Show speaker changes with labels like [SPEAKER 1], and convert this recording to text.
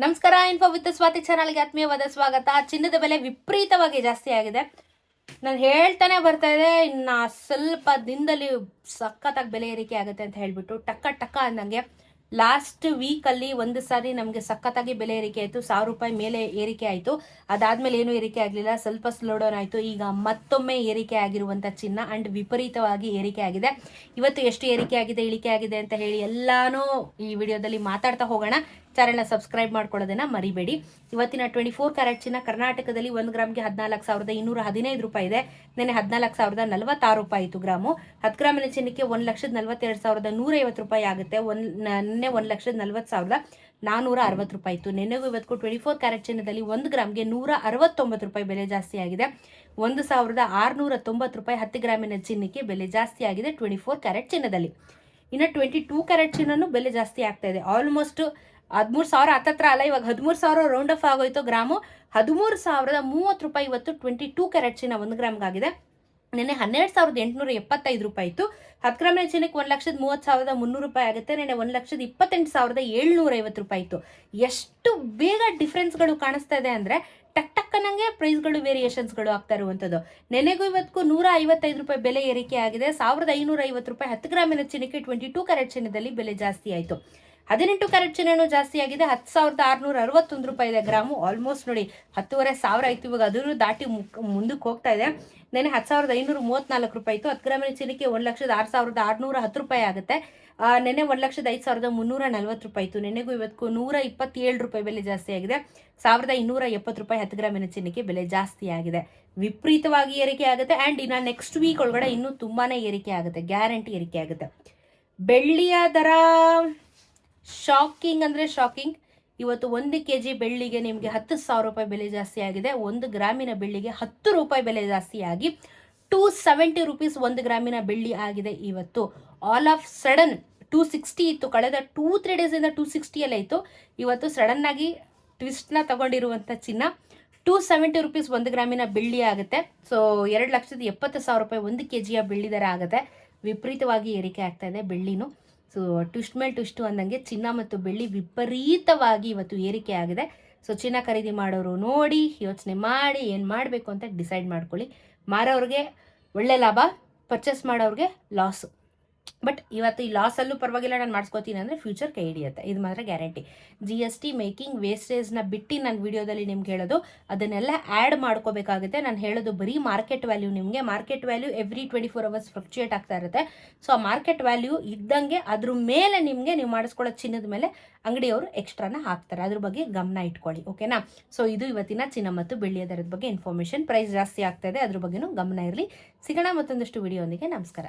[SPEAKER 1] ನಮಸ್ಕಾರ. Info with Swati ಚಾನಲ್ಗೆ ಆತ್ಮೀಯವಾದ ಸ್ವಾಗತ. ಚಿನ್ನದ ಬೆಲೆ ವಿಪರೀತವಾಗಿ ಜಾಸ್ತಿ ಆಗಿದೆ. ನಾನು ಹೇಳ್ತಾನೆ ಬರ್ತಾ ಇದೆ, ಇನ್ನು ಸ್ವಲ್ಪ ದಿನದಲ್ಲಿ ಸಖತ್ತಾಗಿ ಬೆಲೆ ಏರಿಕೆ ಆಗುತ್ತೆ ಅಂತ ಹೇಳ್ಬಿಟ್ಟು ಟಕ್ಕ ಟಕ್ಕ ಅಂದಂಗೆ ಲಾಸ್ಟ್ ವೀಕಲ್ಲಿ ಒಂದು ಸಾರಿ ನಮಗೆ ಸಖತ್ತಾಗಿ ಬೆಲೆ ಏರಿಕೆ ಆಯಿತು. 1000 ರೂಪಾಯಿ ಮೇಲೆ ಏರಿಕೆ ಆಯಿತು. ಅದಾದಮೇಲೆ ಏನೂ ಏರಿಕೆ ಆಗಲಿಲ್ಲ, ಸ್ವಲ್ಪ ಸ್ಲೋ ಡೌನ್ ಆಯಿತು. ಈಗ ಮತ್ತೊಮ್ಮೆ ಏರಿಕೆ ಆಗಿರುವಂಥ ಚಿನ್ನ ಆ್ಯಂಡ್ ವಿಪರೀತವಾಗಿ ಏರಿಕೆ ಆಗಿದೆ. ಇವತ್ತು ಎಷ್ಟು ಏರಿಕೆ ಆಗಿದೆ, ಇಳಿಕೆ ಆಗಿದೆ ಅಂತ ಹೇಳಿ ಎಲ್ಲಾನು ಈ ವಿಡಿಯೋದಲ್ಲಿ ಮಾತಾಡ್ತಾ ಹೋಗೋಣ. ಚಾನೆಲ್ನ ಸಬ್ಸ್ಕ್ರೈಬ್ ಮಾಡ್ಕೊಳ್ಳೋದನ್ನ ಮರಿಬೇಡಿ. ಇವತ್ತಿನ 24 ಕ್ಯಾರೆಟ್ ಚಿನ್ನ ಕರ್ನಾಟಕದಲ್ಲಿ 1 ಗ್ರಾಮ್ಗೆ 14,215 ರೂಪಾಯಿ ಇದೆ. ನೆನೆ 14,046 ರೂಪಾಯಿ ಇತ್ತು ಗ್ರಾಮು. 10 ಗ್ರಾಮಿನ ಚಿನ್ನಕ್ಕೆ 1,42,150 ರೂಪಾಯಿ ಆಗುತ್ತೆ. ನೆನ್ನೆ 1,40,40,460 ರೂಪಾಯಿ ಇತ್ತು. ನೆನೆಗೂ ಇವತ್ತು 24 ಕ್ಯಾರೆಟ್ ಚಿನ್ನದಲ್ಲಿ 1 ಗ್ರಾಮ್ಗೆ 169 ರೂಪಾಯಿ ಬೆಲೆ ಜಾಸ್ತಿ ಆಗಿದೆ. 1,690 ರೂಪಾಯಿ 10 ಗ್ರಾಮಿನ ಚಿನ್ನಕ್ಕೆ ಬೆಲೆ ಜಾಸ್ತಿ ಆಗಿದೆ 24 ಕ್ಯಾರೆಟ್ ಚಿನ್ನದಲ್ಲಿ. ಇನ್ನು 22 ಕ್ಯಾರೆಟ್ ಚಿನ್ನನು ಬೆಲೆ ಜಾಸ್ತಿ ಆಗ್ತಾ ಇದೆ. ಆಲ್ಮೋಸ್ಟ್ 13,000 ಹತ್ತತ್ರ ಅಲ್ಲ, ಇವಾಗ 13,000 ರೌಂಡ್ ಆಫ್ ಆಗೋಯ್ತು ಗ್ರಾಮು. 13,030 ರೂಪಾಯಿ ಇವತ್ತು 22 ಕ್ಯಾರೆಟ್ ಚಿನ್ನ 1 ಗ್ರಾಮ್ಗೆ ಆಗಿದೆ. ನೆನೆ 12,875 ರೂಪಾಯಿ ಇತ್ತು. 10 ಗ್ರಾಮಿನ ಚಿನ್ನಕ್ಕೆ 1,30,300 ರೂಪಾಯಿ ಆಗುತ್ತೆ. ನೆನೆ 1,28,750 ರೂಪಾಯಿ ಇತ್ತು. ಎಷ್ಟು ಬೇಗ ಡಿಫ್ರೆನ್ಸ್ಗಳು ಕಾಣಿಸ್ತಾ ಇದೆ ಅಂದರೆ ಟಕ್ ಟಕ್ ಅನ್ನಂಗೆ ಪ್ರೈಸ್ಗಳು ವೇರಿಯೇಷನ್ಸ್ಗಳು ಆಗ್ತಾ ಇರುವಂಥದ್ದು. ನೆನೆಗೂ ಇವತ್ತು 155 ರೂಪಾಯಿ ಬೆಲೆ ಏರಿಕೆ ಆಗಿದೆ. 1,550 ರೂಪಾಯಿ 10 ಗ್ರಾಮಿನ ಚಿನ್ನಕ್ಕೆ 22 ಕ್ಯಾರೆಟ್ ಚಿನ್ನದಲ್ಲಿ ಬೆಲೆ ಜಾಸ್ತಿ ಆಯಿತು. 18 ಕ್ಯಾರೆಟ್ ಚಿನ್ನನೂ ಜಾಸ್ತಿ ಆಗಿದೆ. 10,661 ರೂಪಾಯಿ ಇದೆ ಗ್ರಾಮು. ಆಲ್ಮೋಸ್ಟ್ ನೋಡಿ 10,500 ಆಯಿತು. ಇವಾಗ ಅದನ್ನು ದಾಟಿ ಮುಂದಕ್ಕೆ ಹೋಗ್ತಾ ಇದೆ. ನೆನೆ 10,534 ರೂಪಾಯಿ ಇತ್ತು. 10 ಗ್ರಾಮಿನ ಚಿನ್ನಕ್ಕೆ 1,06,610 ರೂಪಾಯಿ ಆಗುತ್ತೆ. ನೆನೆ 1,05,340 ರೂಪಾಯಿ ಇತ್ತು. ನೆನೆಗೂ ಇವತ್ತು 127 ರೂಪಾಯಿ ಬೆಲೆ ಜಾಸ್ತಿ ಆಗಿದೆ. 1,270 ರೂಪಾಯಿ 10 ಗ್ರಾಮಿನ ಚಿನ್ನಕ್ಕೆ ಬೆಲೆ ಜಾಸ್ತಿ ಆಗಿದೆ. ವಿಪರೀತವಾಗಿ ಏರಿಕೆ ಆಗುತ್ತೆ. ಆ್ಯಂಡ್ ಇನ್ನು ನೆಕ್ಸ್ಟ್ ವೀಕ್ ಒಳಗಡೆ ಇನ್ನೂ ತುಂಬಾ ಏರಿಕೆ ಆಗುತ್ತೆ, ಗ್ಯಾರಂಟಿ ಏರಿಕೆ ಆಗುತ್ತೆ. ಬೆಳ್ಳಿಯ ದರ ಶಾಕಿಂಗ್ ಅಂದರೆ ಶಾಕಿಂಗ್. ಇವತ್ತು 1 kg ಬೆಳ್ಳಿಗೆ ನಿಮಗೆ 10,000 ರೂಪಾಯಿ ಬೆಲೆ ಜಾಸ್ತಿ ಆಗಿದೆ. 1 ಗ್ರಾಮಿನ ಬೆಳ್ಳಿಗೆ 10 ರೂಪಾಯಿ ಬೆಲೆ ಜಾಸ್ತಿ ಆಗಿ 270 ರೂಪೀಸ್ 1 ಗ್ರಾಮಿನ ಬೆಳ್ಳಿ ಆಗಿದೆ ಇವತ್ತು. ಆಲ್ ಆಫ್ ಸಡನ್ 260 ಇತ್ತು. ಕಳೆದ 2-3 ಡೇಸಿಂದ 260 ಎಲ್ಲ ಇತ್ತು. ಇವತ್ತು ಸಡನ್ ಆಗಿ ಟ್ವಿಸ್ಟ್ನ ತಗೊಂಡಿರುವಂಥ ಚಿನ್ನ 270 ರೂಪೀಸ್ 1 ಗ್ರಾಮಿನ ಬೆಳ್ಳಿ ಆಗುತ್ತೆ. ಸೊ 2,70,000 ರೂಪಾಯಿ 1 kg ಬೆಳ್ಳಿ ದರ ಆಗುತ್ತೆ. ವಿಪರೀತವಾಗಿ ಏರಿಕೆ ಆಗ್ತಾ ಇದೆ ಬೆಳ್ಳಿನೂ. ಸೊ ಟ್ವಿಸ್ಟ್ ಮೇಲೆ ಟ್ವಿಸ್ಟು ಅಂದಂಗೆ ಚಿನ್ನ ಮತ್ತು ಬೆಳ್ಳಿ ವಿಪರೀತವಾಗಿ ಇವತ್ತು ಏರಿಕೆ ಆಗಿದೆ. ಸೊ ಚಿನ್ನ ಖರೀದಿ ಮಾಡೋರು ನೋಡಿ ಯೋಚನೆ ಮಾಡಿ ಏನು ಮಾಡಬೇಕು ಅಂತ ಡಿಸೈಡ್ ಮಾಡ್ಕೊಳ್ಳಿ. ಮಾರೋರಿಗೆ ಒಳ್ಳೆ ಲಾಭ, ಪರ್ಚೇಸ್ ಮಾಡೋರಿಗೆ ಲಾಸು. ಬಟ್ ಇವತ್ತು ಈ ಲಾಸಲ್ಲೂ ಪರವಾಗಿಲ್ಲ, ನಾನು ಮಾಡಿಸ್ಕೋತೀನಿ ಅಂದರೆ ಫ್ಯೂಚರ್ ಕೈ ಹಿಡಿಯುತ್ತೆ, ಇದು ಮಾತ್ರ ಗ್ಯಾರಂಟಿ. GST ಮೇಕಿಂಗ್ ವೇಸ್ಟೇಜ್ನ ಬಿಟ್ಟು ನಾನು ವಿಡಿಯೋದಲ್ಲಿ ನಿಮ್ಗೆ ಹೇಳೋದು ಅದನ್ನೆಲ್ಲ ಆ್ಯಡ್ ಮಾಡ್ಕೋಬೇಕಾಗುತ್ತೆ. ನಾನು ಹೇಳೋದು ಬರೀ ಮಾರ್ಕೆಟ್ ವ್ಯಾಲ್ಯೂ. ನಿಮಗೆ market value every 24 hours fluctuate ಆಗ್ತಾ ಇರುತ್ತೆ. ಸೊ ಆ ಮಾರ್ಕೆಟ್ ವ್ಯಾಲ್ಯೂ ಇದ್ದಂಗೆ ಅದ್ರ ಮೇಲೆ ನಿಮಗೆ ನೀವು ಮಾಡಿಸ್ಕೊಳ್ಳೋ ಚಿನ್ನದ ಮೇಲೆ ಅಂಗಡಿಯವರು ಎಕ್ಸ್ಟ್ರಾನ ಹಾಕ್ತಾರೆ. ಅದ್ರ ಬಗ್ಗೆ ಗಮನ ಇಟ್ಕೊಳ್ಳಿ, ಓಕೆನಾ? ಸೊ ಇದು ಇವತ್ತಿನ ಚಿನ್ನ ಮತ್ತು ಬೆಳ್ಳಿಯ ದರದ ಬಗ್ಗೆ ಇನ್ಫಾರ್ಮೇಷನ್. ಪ್ರೈಸ್ ಜಾಸ್ತಿ ಆಗ್ತಾ ಇದೆ, ಅದ್ರ ಬಗ್ಗೆನೂ ಗಮನ ಇರಲಿ. ಸಿಗೋಣ ಮತ್ತೊಂದಷ್ಟು ವಿಡಿಯೋ ಒಂದಿಗೆ. ನಮಸ್ಕಾರ.